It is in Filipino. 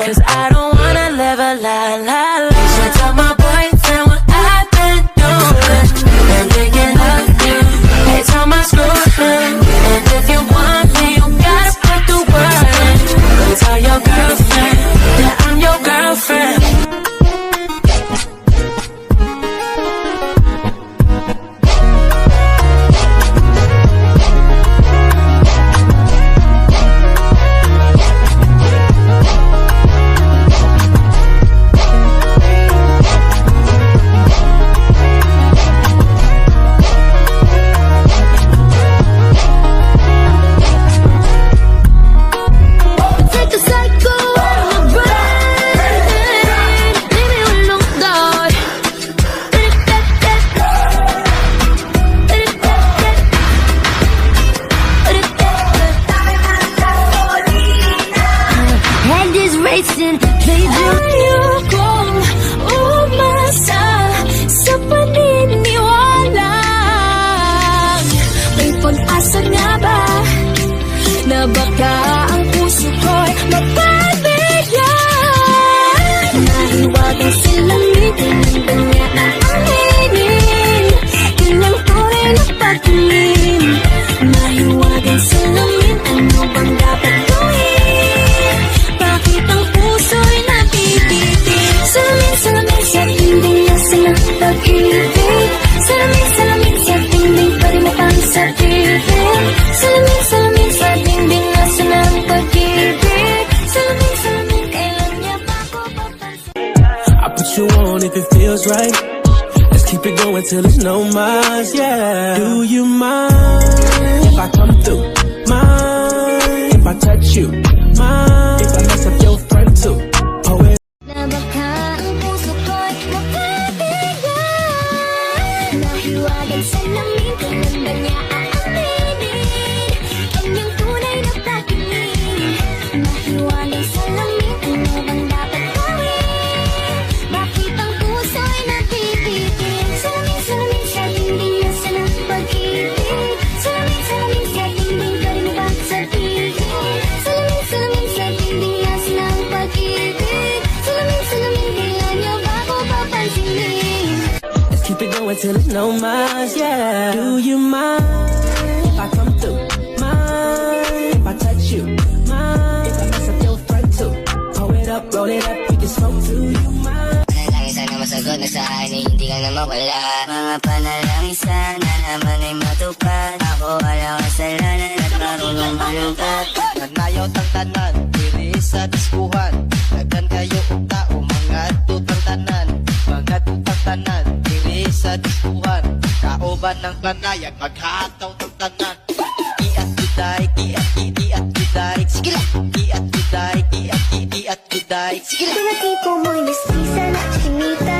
Cause I don't wanna live a lie, lie, lie. So tell my boyfriend what I've been doing and thinking of you. Hey, tell my screw him. And if you want me, you gotta put the word in. Go tell your girlfriend that I'm your girlfriend. Ayokong umasa sa paniniwala. May pag-asa nga ba na baka ang puso ko'y mapagbigyan? Nahiwagang silamitin ba niya aaminin? Kanyang tunay na pagtingin. Nahiwagang salamin, ano bang dapat gawin? Bakit ang puso'y napipitin? Salamin, salamin sa dingding nasa ng pag-ibig. Salamin, salamin sa dingding pwede mo pang sabihin. Salamin, salamin sa dingding nasa ng pag-ibig. Salamin, salamin, kailan niya ba ako papansin? I put you on if it feels right. Let's keep it going till there's no miles, yeah. Do you mind if I come through? Mind if I touch you? Mind if I mess up your friend too? Poet. Na baka ang puso ko'y mapagbigyan. Nahiwagan sa lamin, kailan ba niya aaminin? Kanyang tunay na pagtingin. Nahiwagan sa lamin, ano bang dapat gawin? Bakit ang puso'y napipitin? Salamin, salamin sa dingding nasa ng pag-ibig. Salamin, salamin sa dingding pwede mo bang sabihin? Salamin, salamin sa dingding nasa ng pag-ibig. Salamin, salamin, kailan niya ba ako papansinin? Let's keep it going till there's no miles, yeah. Do you mind if I come through? Mind if I touch you? Mind if I mess up your friend too? Pull it up, roll it up, we can smoke too. You mind? Panalangin sana masagot na sa akin ay hindi ka na mawala. Mga panalangin sana naman ay matupad. Ako wala kasalanan at marunong malungkat. Nagnayaw tang tanan, diri sa diskuhan. Nagdan kayo og tao, mga tutang tanan. Mga tutang tanan, diri sa diskuhan. Kauban ng panayag, maghataw tang tanan. Iat juday, iat juday. Sige lang! Iat juday, iat juday. Sige lang! Pinatipo mo'y mestiza na chinita.